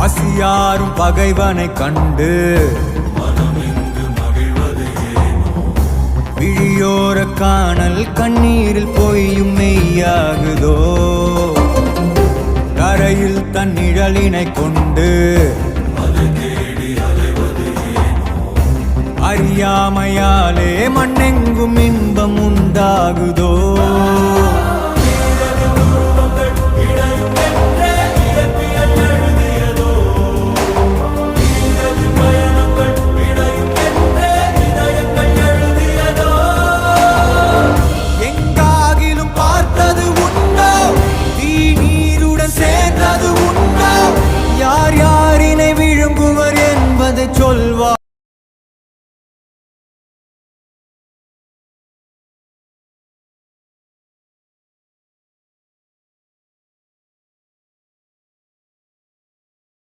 பசியாரும் பகைவனை கண்டு விழியோர காணல் கண்ணீரில் பொய்யும் மெய்யாகுதோ கரையில் தன் நிழலினை கொண்டு அறியாமையாலே மண்ணெங்கும் இன்பம் உண்டாகுதோ